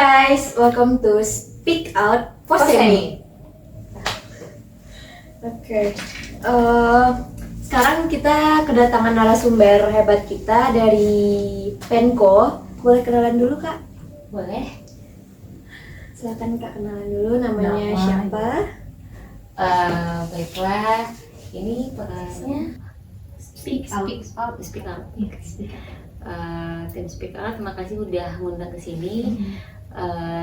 guys, welcome to Speak Out Posemi. Oke, sekarang kita kedatangan narasumber hebat kita dari Penco. Boleh kenalan dulu kak? Boleh. Silakan kak kenalan dulu, namanya siapa? Baiklah, ini podcastnya Speak Out. Speak Out. Tim Speak Out, terima kasih udah ngundang ke sini.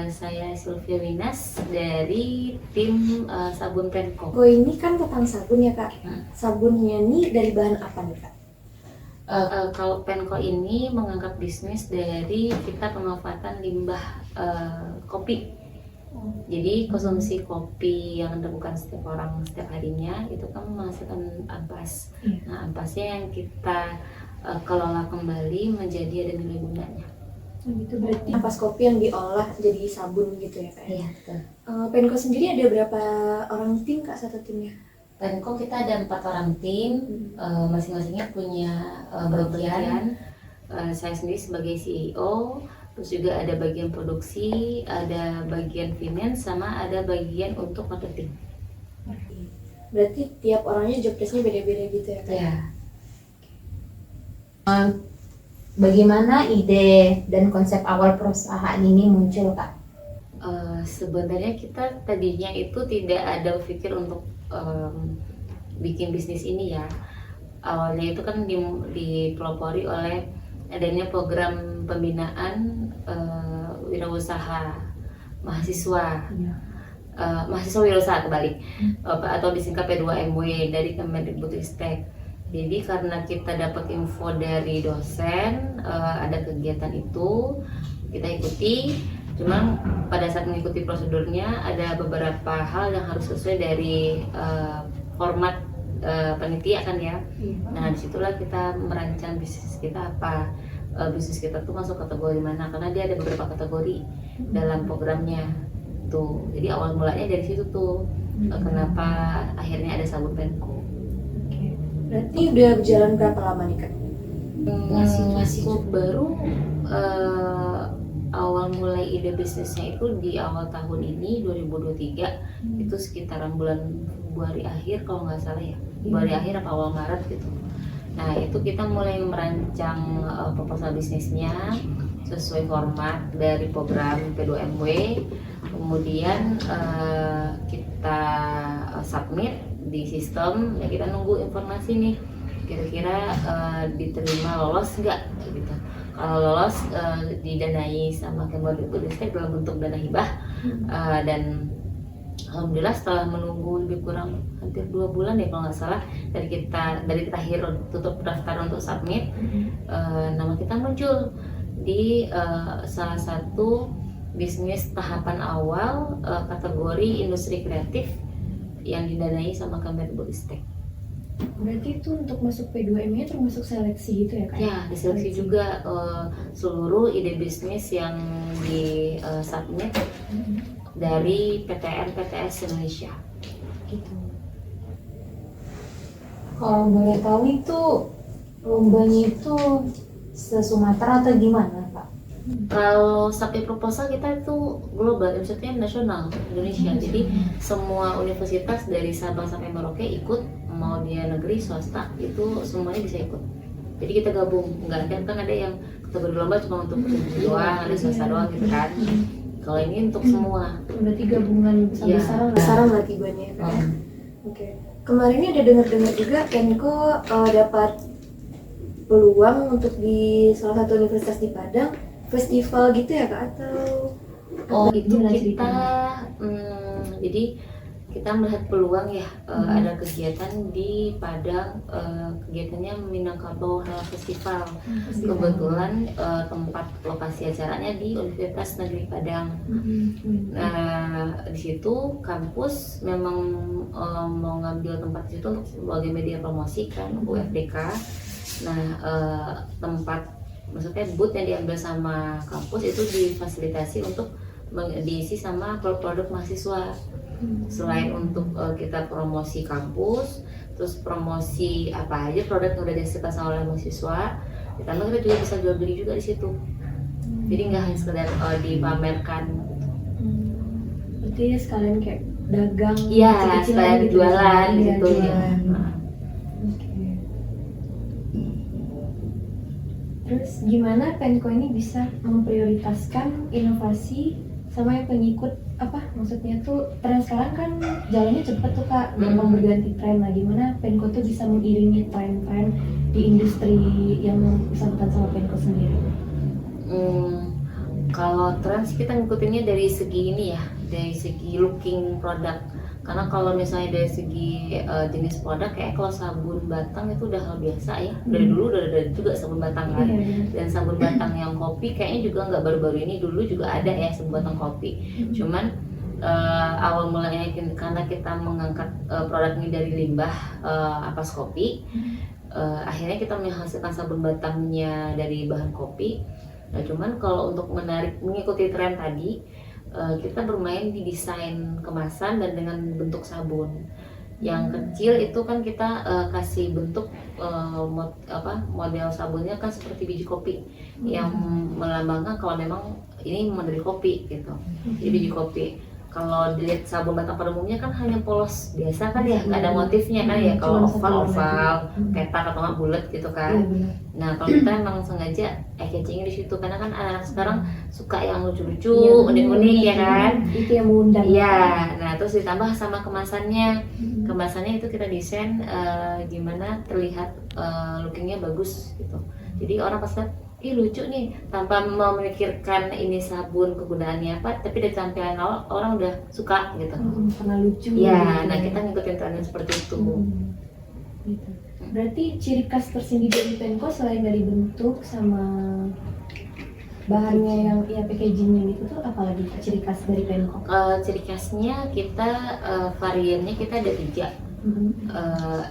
Saya Sylvia Winas dari tim sabun Penco. Oh ini kan tentang sabun ya kak. Sabunnya nih dari bahan apa nih kak? Kalau Penco ini mengangkat bisnis dari kita pemanfaatan limbah kopi. Jadi konsumsi kopi yang dilakukan setiap orang setiap harinya itu kan menghasilkan ampas. Nah ampasnya yang kita kelola kembali menjadi ada nilai gunanya. Gitu berarti ampas kopi yang diolah jadi sabun gitu ya kak? Iya betul. Penco sendiri ada berapa orang tim kak satu timnya? Penco kita ada 4 orang tim, masing-masingnya punya bagian. Saya sendiri sebagai CEO, terus juga ada bagian produksi, ada bagian finance, sama ada bagian untuk marketing. Berarti tiap orangnya job desk-nya beda-beda gitu ya kak? Ya. Bagaimana ide dan konsep awal perusahaan ini muncul kak? Sebenarnya kita tadinya itu tidak ada pikir untuk bikin bisnis ini ya. Awalnya itu kan dipelopori oleh adanya program pembinaan wirausaha mahasiswa. Mahasiswa wirausaha kebalik, atau disingkat P2MW dari Kemendikbudristek. Jadi karena kita dapat info dari dosen ada kegiatan itu, kita ikuti. Cuman pada saat mengikuti prosedurnya ada beberapa hal yang harus sesuai dari format panitia kan ya. Nah disitulah kita merancang bisnis kita apa. Bisnis kita tuh masuk kategori mana, karena dia ada beberapa kategori dalam programnya tuh. Jadi awal mulanya dari situ tuh kenapa akhirnya ada sabun Penco. Berarti udah berjalan berapa lama nih kak? Masih cukup baru. Awal mulai ide bisnisnya itu di awal tahun ini 2023, itu sekitaran bulan Februari akhir kalau nggak salah ya, Februari akhir apa awal Maret gitu. Nah itu kita mulai merancang proposal bisnisnya sesuai format dari program P2MW. Kemudian kita submit di sistem, ya kita nunggu informasi nih kira-kira diterima lolos nggak gitu. Kalau lolos didanai sama Kemendikbudristek dalam bentuk dana hibah. Dan alhamdulillah setelah menunggu lebih kurang hampir 2 bulan ya kalau nggak salah dari kita akhir tutup daftar untuk submit, nama kita muncul di salah satu bisnis tahapan awal kategori industri kreatif yang didanai sama Kemendikbudristek. Berarti itu untuk masuk P2M-nya termasuk seleksi gitu ya kak? Ya, diseleksi juga seluruh ide bisnis yang di submit dari PTN PTS Indonesia. Gitu. Kalau boleh tahu itu lombanya itu se-Sumatera atau gimana kak? Kalau submit proposal kita itu global, maksudnya nasional Indonesia. Jadi semua universitas dari Sabang sampai Merauke ikut, mau dia negeri swasta itu semuanya bisa ikut. Jadi kita gabung, nggak kan ada yang kategori lomba cuma untuk negeri doang, ada swasta doang gitu kan. Kalau ini untuk semua. Berarti gabungan besar-besaran Ya. berarti banyak ya kak? Oke. Kemarin ini ada dengar-dengar juga Penco dapat peluang untuk di salah satu universitas di Padang festival gitu ya kak, atau Itu kita jadi kita melihat peluang ya, ada kegiatan di Padang, kegiatannya Minangkabau Halal Festival. Kebetulan tempat lokasi acaranya di Universitas Negeri Padang. Nah di situ kampus memang mau ngambil tempat di situ untuk sebagai media promosi kan, UFDK. Nah tempat, maksudnya booth yang diambil sama kampus itu difasilitasi untuk diisi sama produk mahasiswa. Selain untuk kita promosi kampus, terus promosi apa aja produk yang udah dihasilkan oleh mahasiswa, ditambah kita juga bisa jual beli juga di situ. Jadi nggak hanya sekedar dipamerkan. Berarti sekalian kayak dagang Iya, kecil-kecilan sekalian gitu. jualan Iya, gitu ya. jualan. Nah, Oke. Terus gimana Penco ini bisa memprioritaskan inovasi sama yang pengikut apa maksudnya tuh tren sekarang kan jalannya cepet tuh Kak, gampang berganti tren. Nah gimana Penco tuh bisa mengiringi tren-tren di industri yang bersangkutan sama Penco sendiri? Kalau tren sih kita ngikutinnya dari segi ini ya, dari segi looking produk. Karena kalau misalnya dari segi jenis produk, kayak kalau sabun batang itu udah hal biasa ya. Dari dulu udah ada juga sabun batang kan. Dan sabun batang yang kopi kayaknya juga nggak baru-baru ini, dulu juga ada ya sabun batang kopi. Cuman awal mulanya karena kita mengangkat produk ini dari limbah ampas kopi, akhirnya kita menghasilkan sabun batangnya dari bahan kopi. Nah, cuman kalau untuk mengikuti tren tadi, kita bermain di desain kemasan dan dengan bentuk sabun. Yang kecil itu kan kita kasih bentuk model sabunnya kan seperti biji kopi yang melambangkan kalau memang ini dari kopi gitu. Jadi biji kopi. Kalau dilihat sabun batang pada umumnya kan hanya polos biasa kan ya, nggak ada motifnya kan ya. Kalau oval, petak atau nggak bulat gitu kan. Nah kalau kita emang sengaja catching di situ karena kan anak-anak sekarang suka yang lucu-lucu, unik-unik ya kan. Itu yang mengundang. Iya. Nah terus ditambah sama kemasannya. Kemasannya itu kita desain gimana terlihat lookingnya bagus gitu. Jadi orang pasti ih lucu nih, tanpa memikirkan ini sabun kegunaannya apa, tapi dari tampilan awal orang udah suka gitu. Karena lucu. Ya, nah kita ngikutin trennya seperti itu. Gitu. Berarti ciri khas tersendiri dari Penco selain dari bentuk sama bahannya yang ya packagingnya gitu tuh, apalagi ciri khas dari Penco? Ciri khasnya kita variannya kita ada 3.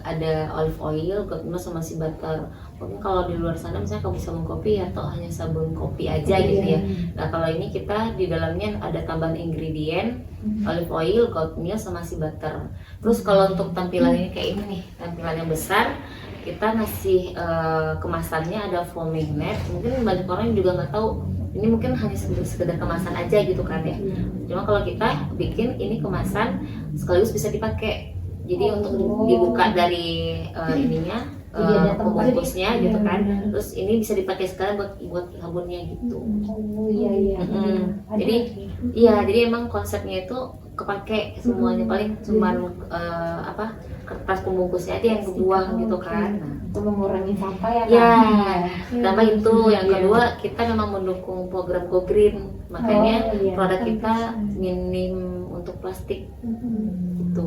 Ada olive oil, goat milk sama sea butter. Mungkin kalau di luar sana misalnya kamu sabun kopi atau hanya sabun kopi aja gitu ya. Nah kalau ini kita di dalamnya ada tambahan ingredient olive oil, goat milk sama sea butter. Terus kalau untuk tampilan ini kayak ini nih, tampilan yang besar, kita ngasih kemasannya ada foaming mat. Mungkin banyak orang juga nggak tahu ini mungkin hanya sekedar kemasan aja gitu kan ya. Cuma kalau kita bikin ini kemasan sekaligus bisa dipakai. Jadi untuk dibuka dari ininya pembungkusnya gitu kan. Terus ini bisa dipakai sekarang buat sabunnya gitu. Oh iya. Jadi iya, jadi emang konsepnya itu kepake semuanya, paling cuman kertas pembungkusnya aja yang kebuang gitu kan. Untuk mengurangi sampah ya kan? Ya, tambah itu. Yang kedua, kita memang mendukung program Go Green, makanya produk kita minim untuk plastik gitu.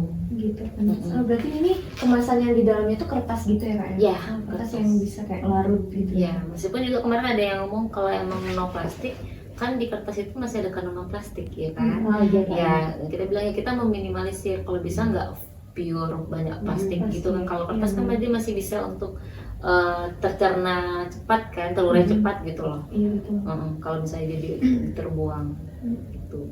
Berarti ini kemasan yang di dalamnya itu kertas gitu ya Kak? Ya, kertas yang bisa kayak larut gitu. Ya, meskipun juga kemarin ada yang ngomong kalau emang no plastik, kan di kertas itu masih ada kandungan plastik ya kan? Ya, kita bilang ya kita meminimalisir, kalau bisa nggak pure banyak plastik gitu kan. Kalau kertas kan dia masih bisa untuk tercerna cepat kan, terurai cepat gitu loh. Iya betul. Kalau misalnya jadi terbuang gitu.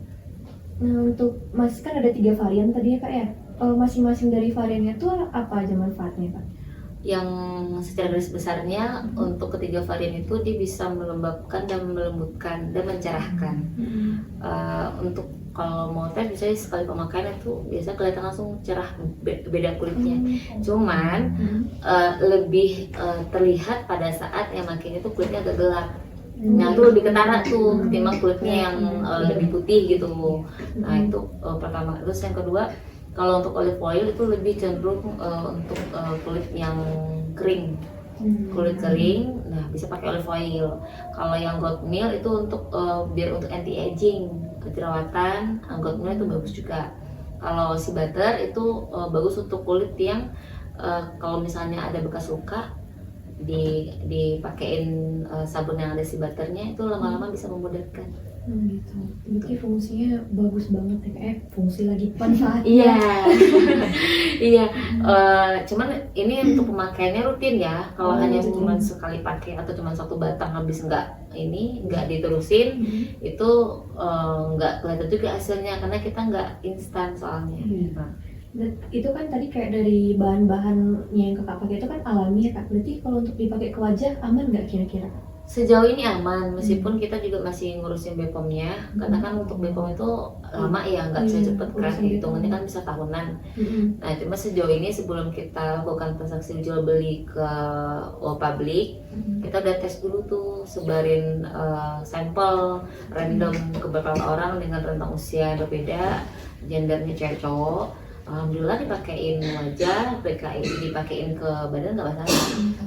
Nah untuk Mas kan ada 3 varian tadi ya Kak ya? Masing-masing dari variannya tuh apa aja manfaatnya Kak? Yang secara garis besarnya untuk ketiga varian itu dia bisa melembabkan dan melembutkan dan mencerahkan. Untuk kalau mau teh biasanya sekali pemakaian itu biasa kelihatan langsung cerah, beda kulitnya. Cuman lebih terlihat pada saat yang makainya itu kulitnya agak gelap. Nah itu lebih ketara tuh ketimbang kulitnya yang lebih putih gitu. Nah itu pertama. Terus yang kedua, kalau untuk olive oil itu lebih cenderung untuk kulit yang kering, kulit kering. Nah bisa pakai olive oil. Kalau yang goat milk itu untuk biar untuk anti aging, jerawatan, goat milk itu bagus juga. Kalau sea butter itu bagus untuk kulit yang kalau misalnya ada bekas luka, dipakein sabun yang ada sea butternya, itu lama-lama bisa memudarkan. Gitu. Berarti fungsinya bagus banget ya kayak fungsi lagi manfaat. Iya. Iya. Cuman ini untuk pemakaiannya rutin ya. Kalau hanya cuma sekali pakai atau cuma satu batang habis nggak diterusin, itu nggak kelihatan juga hasilnya karena kita nggak instan soalnya. Itu kan tadi kayak dari bahan-bahannya yang kakak pakai itu kan alami ya Kak. Berarti kalau untuk dipakai ke wajah aman nggak kira-kira? Sejauh ini aman, meskipun kita juga masih ngurusin BPOM-nya, karena kan untuk BPOM itu lama ya, nggak bisa cepet kan, hitungannya kan bisa tahunan. Nah, cuma sejauh ini sebelum kita lakukan transaksi jual beli ke publik, kita udah tes dulu tuh, sebarin sampel random ke beberapa orang dengan rentang usia yang berbeda, gendernya cewek cowok. Alhamdulillah dipakein wajah, dipakein ke badan nggak masalah,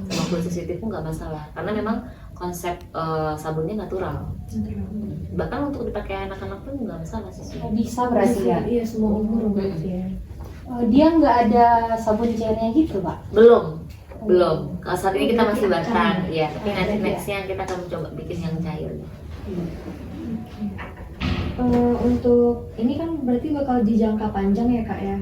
sama kulit sensitif pun nggak masalah, karena memang konsep sabunnya natural. Bahkan untuk dipakai anak-anak pun nggak masalah sih. Bisa berarti ya? Iya, semua umur berarti ya. Dia nggak ada sabun cairnya gitu Pak? Belum. Kalau saat ini kita masih batang, ya. Tapi nanti nextnya kita akan mencoba bikin yang cair. Untuk ini kan berarti bakal di jangka panjang ya Kak ya,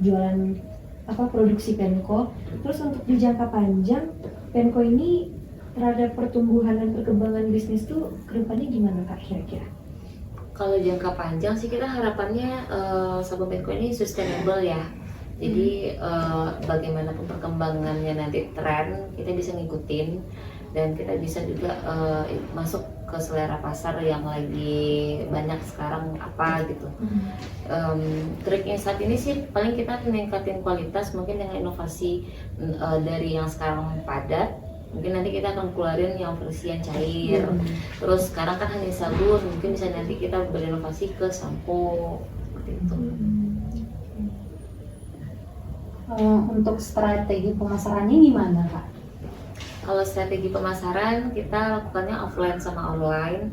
jualan produksi Penco. Terus untuk di jangka panjang Penco ini terhadap pertumbuhan dan perkembangan bisnis tuh kedepannya gimana Kak kira-kira? Kalau jangka panjang sih kita harapannya sabun Penco ini sustainable ya. Jadi bagaimanapun perkembangannya nanti tren kita bisa ngikutin, dan kita bisa juga masuk ke selera pasar yang lagi banyak sekarang apa gitu. Triknya saat ini sih paling kita meningkatin kualitas mungkin dengan inovasi dari yang sekarang padat. Mungkin nanti kita akan keluarin yang versi yang cair. Terus sekarang kan hanya sabun, mungkin bisa nanti kita berinovasi ke sampo seperti itu. Untuk strategi pemasarannya gimana Kak? Kalau strategi pemasaran kita lakukannya offline sama online.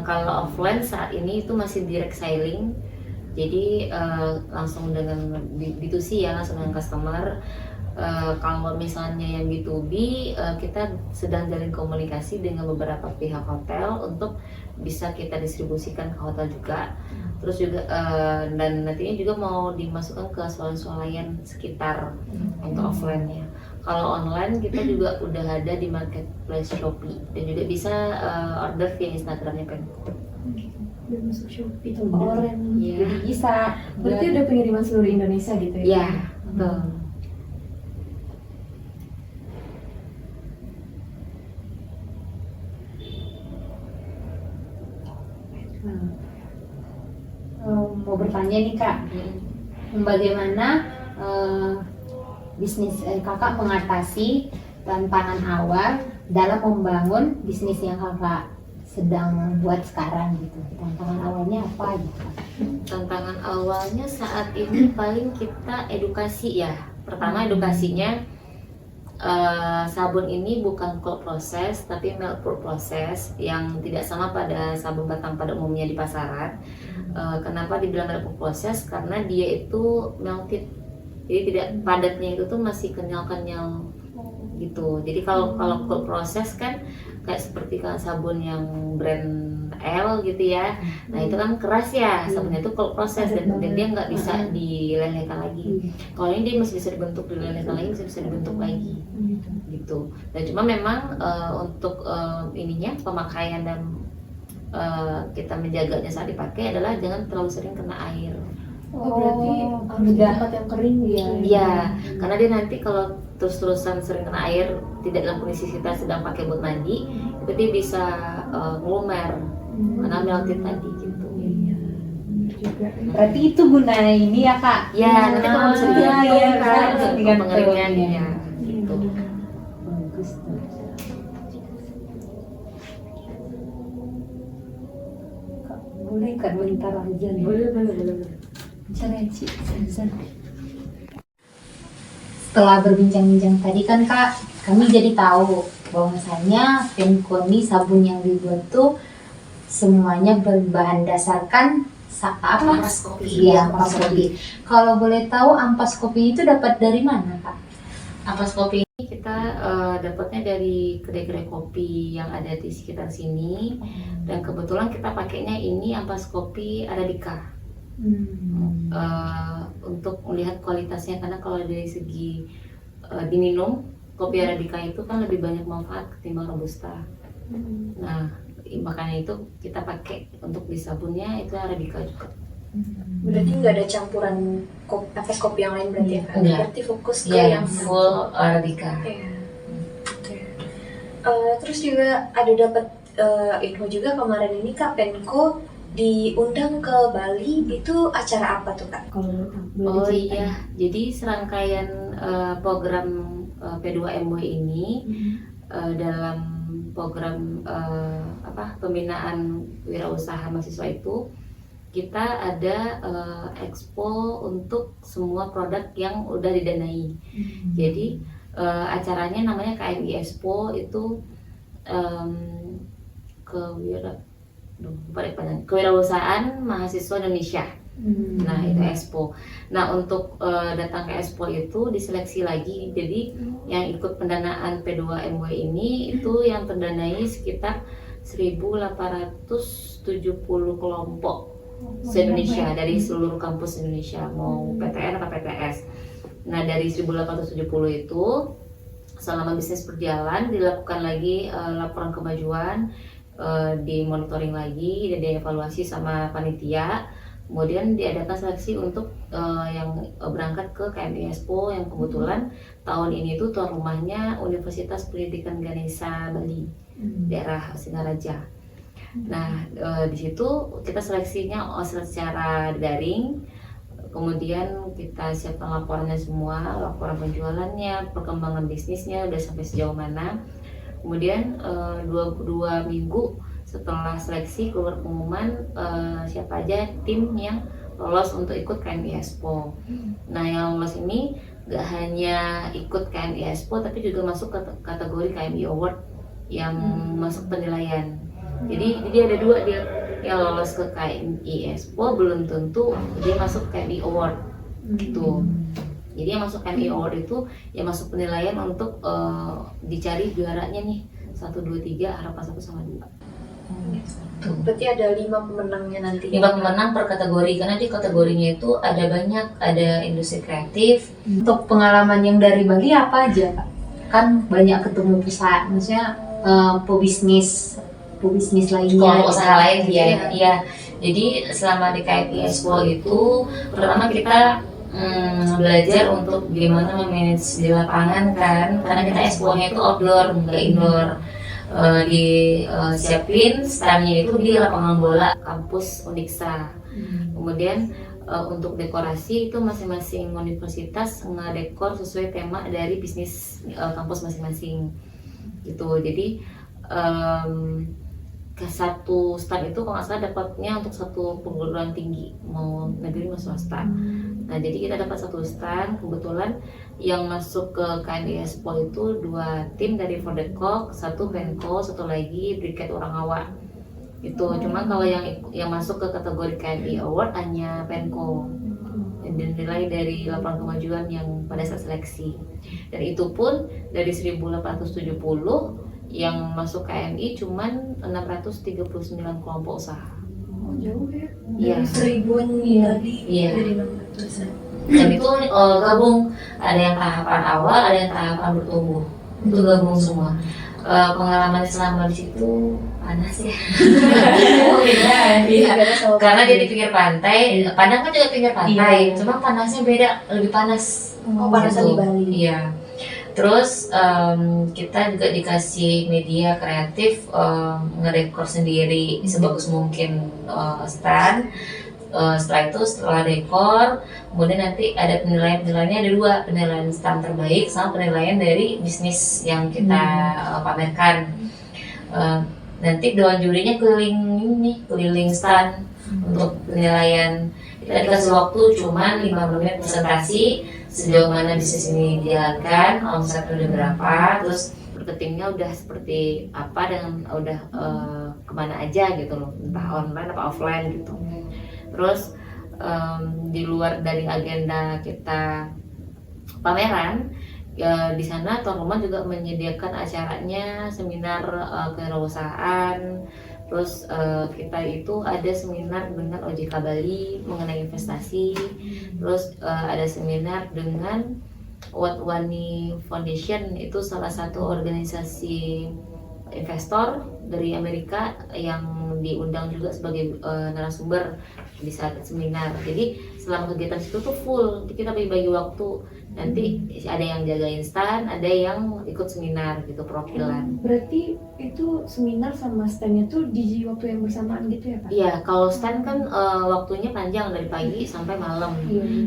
Kalau offline saat ini itu masih direct selling, jadi langsung dengan B2C ya, langsung dengan customer. Kalau misalnya yang B2B, kita sedang jalin komunikasi dengan beberapa pihak hotel untuk bisa kita distribusikan ke hotel juga. Terus juga dan nantinya juga mau dimasukkan ke swalayan sekitar untuk offline-nya. Kalau online kita juga udah ada di marketplace Shopee, dan juga bisa order via Instagramnya Penco. Udah masuk Shopee tuh online. Iya. Jadi bisa. Berarti udah pengiriman seluruh Indonesia gitu ya? Iya, betul. Mau bertanya nih Kak, bagaimana bisnis Kakak mengatasi tantangan awal dalam membangun bisnis yang Kakak sedang buat sekarang gitu? Tantangan awalnya apa gitu? Tantangan awalnya saat ini paling kita edukasi ya. Pertama edukasinya, sabun ini bukan cold process tapi melt pour process yang tidak sama pada sabun batang pada umumnya di pasaran. Kenapa dibilang melt pour process? Karena dia itu melted, jadi tidak padatnya itu tuh masih kenyal-kenyal gitu. Jadi kalau cold process kan kayak seperti kan sabun yang brand L gitu ya. Nah itu kan keras ya, sabunnya itu cold process dan dia nggak bisa dilelehkan lagi. Kalau ini dia masih bisa dibentuk, dilelehkan lagi, bisa dibentuk lagi gitu. Dan cuma memang untuk ininya pemakaian dan kita menjaganya saat dipakai adalah jangan terlalu sering kena air. Berarti harus di tempat yang kering ya? Iya, karena dia nanti kalau terus-terusan sering kena air, tidak dalam kondisi kita sedang pakai buat mandi, itu dia bisa ngelumer karena melted tadi gitu. Iya, juga. Berarti itu guna ini ya Kak? Ya, nanti kalau bisa digantung kan untuk pengeringan ya. Gitu. Bagus tuh. Kak, boleh Kak bentar aja nih? Boleh. Bicara Ci, setelah berbincang-bincang tadi kan Kak, kami jadi tahu bahwasanya Penco ini sabun yang dibuat tuh semuanya berbahan dasarkan Ampas kopi. Iya, ampas kopi. Kalau boleh tahu ampas kopi itu dapat dari mana Kak? Ampas kopi ini kita dapatnya dari kedai-kedai kopi yang ada di sekitar sini, dan kebetulan kita pakainya ini ampas kopi Arabica. Untuk melihat kualitasnya, karena kalau dari segi diminum kopi Arabica itu kan lebih banyak manfaat ketimbang Robusta. Nah makanya itu kita pakai untuk di sabunnya itu Arabica juga. Berarti nggak ada campuran ampas kopi yang lain berarti ya Kak? Enggak. Berarti fokus ke Iya, yang full Arabica. Iya. Oke. Terus juga ada dapat info juga kemarin ini Kak, Penko diundang ke Bali, itu acara apa tuh Kak? Kalau boleh Oh diceritain. iya, jadi serangkaian program P2MW ini dalam program pembinaan wirausaha mahasiswa itu kita ada expo untuk semua produk yang udah didanai. Jadi acaranya namanya KMI Expo, itu em, kewirausahaan mahasiswa Indonesia. Nah itu Expo. Nah untuk datang ke Expo itu diseleksi lagi. Jadi yang ikut pendanaan P2MW ini itu yang terdanai sekitar 1.870 kelompok se-Indonesia dari seluruh kampus Indonesia, mau PTN atau PTS. Nah dari 1.870 itu selama bisnis berjalan dilakukan lagi laporan kemajuan, dimonitoring lagi dan dievaluasi sama panitia. Kemudian diadakan seleksi untuk yang berangkat ke KMI Expo, yang kebetulan tahun ini tuh tuan rumahnya Universitas Pendidikan Ganesha Bali, daerah Singaraja. Nah di situ kita seleksinya secara daring, kemudian kita siapkan laporannya semua, laporan penjualannya, perkembangan bisnisnya udah sampai sejauh mana. Kemudian dua minggu setelah seleksi keluar pengumuman siapa aja tim yang lolos untuk ikut KMI Expo. Nah yang lolos ini gak hanya ikut KMI Expo tapi juga masuk ke kategori KMI Award yang masuk penilaian. Jadi ada dua, dia yang lolos ke KMI Expo belum tentu dia masuk KMI Award gitu. Jadi yang masuk KMI Award itu yang masuk penilaian untuk dicari juaranya nih 1, 2, 3, harapan 1 sama 2. Berarti ada 5 pemenangnya nanti. 5 pemenang per kategori, karena di kategorinya itu ada banyak, ada industri kreatif. Untuk pengalaman yang dari Bali apa aja Kak? Kan banyak ketemu perusahaan, maksudnya pebisnis lainnya, Kelompok usaha lain gitu ya. Iya. Jadi selama di KMI Expo itu pertama kita belajar untuk gimana memanage di lapangan kan, karena kita expo-nya itu outdoor nggak indoor. Siapin stand-nya itu di lapangan bola kampus Uniksa. Kemudian untuk dekorasi itu masing-masing universitas ngedekor sesuai tema dari bisnis kampus masing-masing gitu. Jadi ke satu stand itu kalau nggak salah dapatnya untuk satu perguruan tinggi, mau negeri mau swasta. Nah jadi kita dapat satu stand, kebetulan yang masuk ke KMI Expo itu 2 tim dari Fordekok, 1 Penko, 1 lagi Briket Orangawa itu. Cuma kalau yang masuk ke kategori KMI Award hanya Penko, dan dinilai dari laporan kemajuan yang pada saat seleksi. Dan itu pun dari 1.870 yang masuk KMI cuman 639 kelompok usaha. Jauh ya? Iya. Seribuan tadi Iya. dari 600-an. Dan itu gabung, ada yang tahapan awal, ada yang tahapan bertumbuh, itu gabung semua. Pengalaman selama di situ panas ya. Iya. Karena dia di pinggir pantai, Padang kan juga pinggir pantai, cuma panasnya beda, lebih panas. Oh, panasnya di Bali. Iya. Terus kita juga dikasih media kreatif, ngedekor sendiri sebagus mungkin stand. Setelah dekor, kemudian nanti ada penilaiannya, ada 2, penilaian stand terbaik sama penilaian dari bisnis yang kita pamerkan. Nanti dewan jurinya keliling stand untuk penilaian. Kita dikasih waktu cuma 5 menit presentasi sejauh mana bisnis ini dijalankan, omsetnya udah berapa, terus marketingnya udah seperti apa, dan udah kemana aja gitu loh, entah online apa offline gitu. Terus di luar dari agenda kita pameran, di sana tuan rumah juga menyediakan acaranya seminar kewirausahaan. Terus kita itu ada seminar dengan OJK Bali mengenai investasi. Terus ada seminar dengan Watwani Foundation, itu salah satu organisasi investor dari Amerika yang diundang juga sebagai narasumber di saat seminar. Jadi selama kegiatan situ tuh full. Jadi kita bagi-bagi waktu. Nanti ada yang jaga instan, ada yang ikut seminar gitu, perwakilan. Berarti itu seminar sama stand-nya tuh di waktu yang bersamaan gitu ya Pak? Iya, kalau stand kan waktunya panjang dari pagi sampai malam.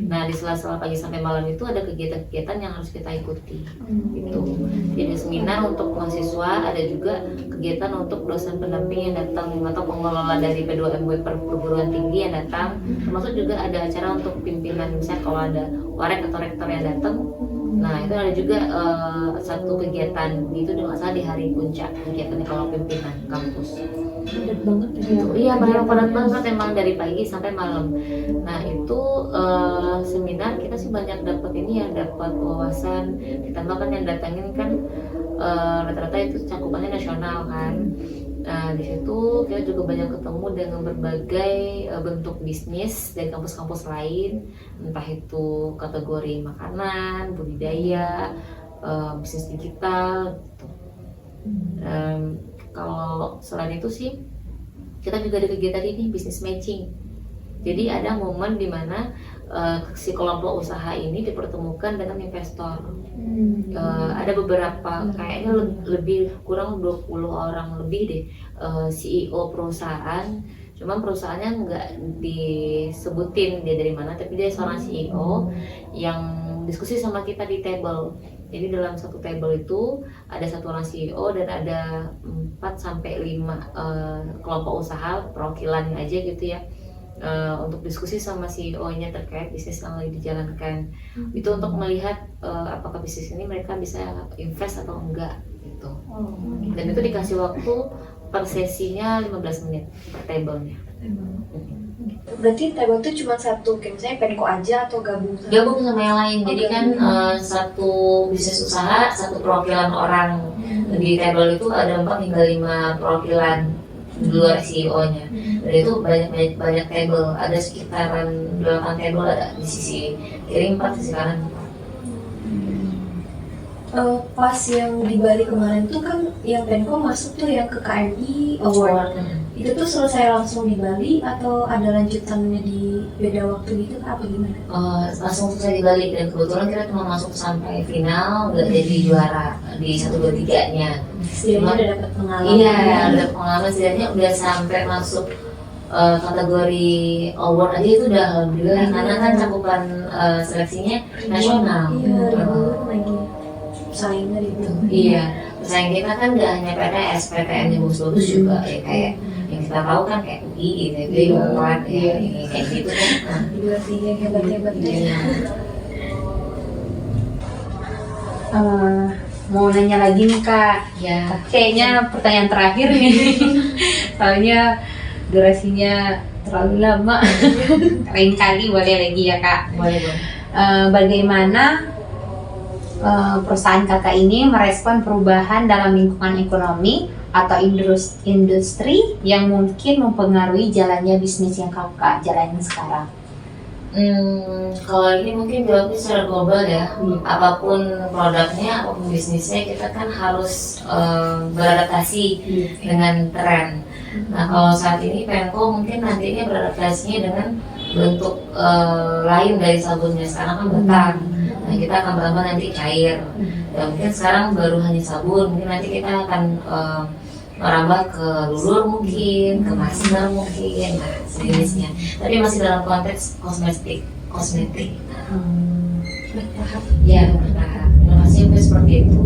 Nah, di sela-sela pagi sampai malam itu ada kegiatan-kegiatan yang harus kita ikuti. Gitu. Jadi seminar untuk mahasiswa, ada juga kegiatan untuk dosen pendamping yang datang atau pengelola dari P2MW perguruan tinggi yang datang. Termasuk juga ada acara untuk pimpinan, misalnya kalau ada warek atau rektor yang datang. Nah, itu ada juga satu kegiatan itu nggak salah di hari puncak kegiatannya kalau pimpinan kampus. Padat banget ya. Iya, memang padat banget emang dari pagi sampai malam. Nah, itu seminar kita sih banyak dapat ini ya, dapat wawasan. Ditambah kan yang datangin kan rata-rata itu cakupannya nasional kan. Nah, di situ kita juga banyak ketemu dengan berbagai bentuk bisnis dari kampus-kampus lain, entah itu kategori makanan, budidaya, bisnis digital gitu. Kalau selain itu sih kita juga ada kegiatan ini, bisnis matching. Jadi ada momen di mana si kelompok usaha ini dipertemukan dengan investor. Ada beberapa, kayaknya lebih kurang 20 orang lebih deh, CEO perusahaan. Cuman perusahaannya nggak disebutin dia dari mana, tapi dia seorang CEO yang diskusi sama kita di table. Jadi dalam satu table itu ada satu orang CEO dan ada 4-5 kelompok usaha perwakilannya aja gitu ya, untuk diskusi sama CEO-nya terkait bisnis yang lagi dijalankan. Itu untuk melihat apakah bisnis ini mereka bisa invest atau enggak gitu. Dan itu dikasih waktu per sesinya 15 menit per table-nya. Berarti table itu cuma satu, kayak misalnya Penko aja atau gabung sama? Gabung sama yang lain. Jadi kan satu bisnis usaha, satu perwakilan orang. Di table itu ada 4 hingga 5 perwakilan di luar CEO-nya. Dan itu banyak table, ada sekitaran 8 table, ada di sisi kiri 4, di sisi kanan 4. Pas yang di Bali kemarin tuh kan yang Penko masuk tuh yang ke KMI Award. Itu tuh selesai langsung di Bali atau ada lanjutannya di beda waktu gitu apa gimana? Langsung selesai di Bali, dan kebetulan kita cuma masuk sampai final, nggak jadi juara di 1, 2, 3-nya. Setidaknya udah dapat pengalaman. Iya, udah pengalaman, setidaknya udah sampai masuk kategori award aja itu udah alhamdulillah, karena kan cakupan seleksinya nasional. Iya, lagi saingnya gitu. Iya, pesaing kita kan nggak hanya PTS, PTN yang bagus-bagus juga ya, kayak yang kita tahu kan kayak UI, ITB, UNPAD, ya ini kayak gitu kan. Juga sih yang hebat-hebatnya. Mau nanya lagi nih Kak, Ya, kayaknya pertanyaan terakhir nih, soalnya durasinya terlalu lama. Lain kali boleh lagi ya Kak. boleh. Bagaimana perusahaan kakak ini merespon perubahan dalam lingkungan ekonomi atau industri yang mungkin mempengaruhi jalannya bisnis yang kakak jalanin sekarang? Kalau ini mungkin jawabnya secara global ya. Apapun produknya, apapun bisnisnya, kita kan harus beradaptasi dengan tren. Nah, kalau saat ini Penko mungkin nantinya beradaptasinya dengan bentuk lain dari sabunnya. Sekarang kan betah. Nah, kita akan berambah nanti cair. Dan mungkin sekarang baru hanya sabun, mungkin nanti kita akan merambah ke lulur mungkin, ke masker mungkin, nah sejenisnya. Tapi masih dalam konteks kosmetik. Bertahap. Ya, bertahap. Inovasi mungkin seperti itu.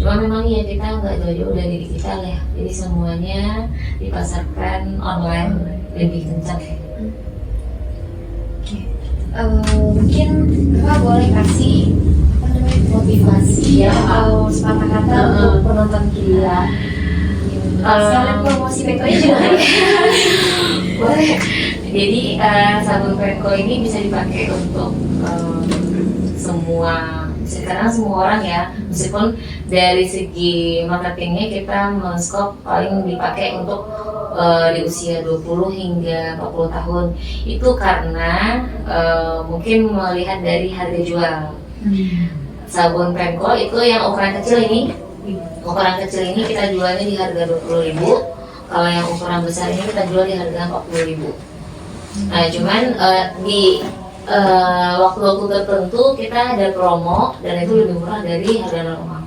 Cuma memang ya kita nggak jauh-jauh dari digital ya. Jadi semuanya dipasarkan online lebih kencang. Mungkin Kakak boleh kasih apa namanya motivasi atau sepatah kata untuk penonton kita. Sekalian promosi Penko juga kan? Boleh. Jadi sabun Penko ini bisa dipakai untuk sekarang semua orang ya, meskipun dari segi marketingnya kita men-scope paling dipakai untuk di usia 20 hingga 40 tahun. Itu karena mungkin melihat dari harga jual. Sabun Penko itu yang ukuran kecil ini kita jualnya di harga 20.000. Kalau yang ukuran besar ini kita jual di harga 40.000. Nah, cuman di waktu-waktu tertentu kita ada promo dan itu lebih murah dari harga normal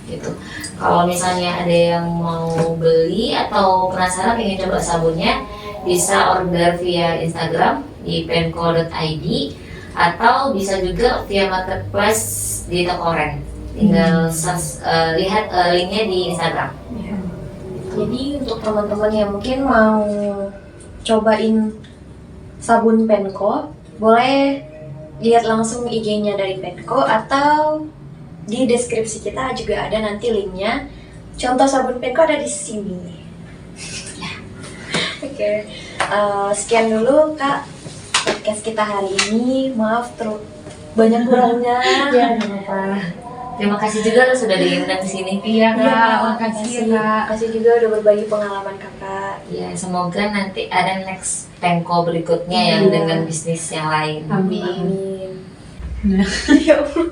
gitu. Kalau misalnya ada yang mau beli atau penasaran ingin coba sabunnya, bisa order via Instagram di penco.id atau bisa juga via marketplace di toko Ren. Tinggal lihat linknya di Instagram. Jadi untuk teman-teman yang mungkin mau cobain sabun Penco, boleh lihat langsung IG-nya dari Penco atau di deskripsi kita juga ada nanti linknya. Contoh sabun Penco ada di sini. Oke. Sekian dulu Kak podcast kita hari ini. Maaf banyak kurangnya. Ya, nggak apa-apa. Terima kasih juga lo sudah diundang di sini. Iya Kak, Iya, makasih ya Kak. Makasih juga udah berbagi pengalaman Kakak. Ya, semoga nanti ada next Penco berikutnya yang Iya. dengan bisnis yang lain. Amin. Amin. Nah. Ya Allah.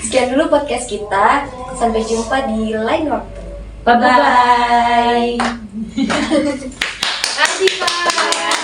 Sekian dulu podcast kita. Sampai jumpa di lain waktu. Bye-bye. Terima kasih Kak.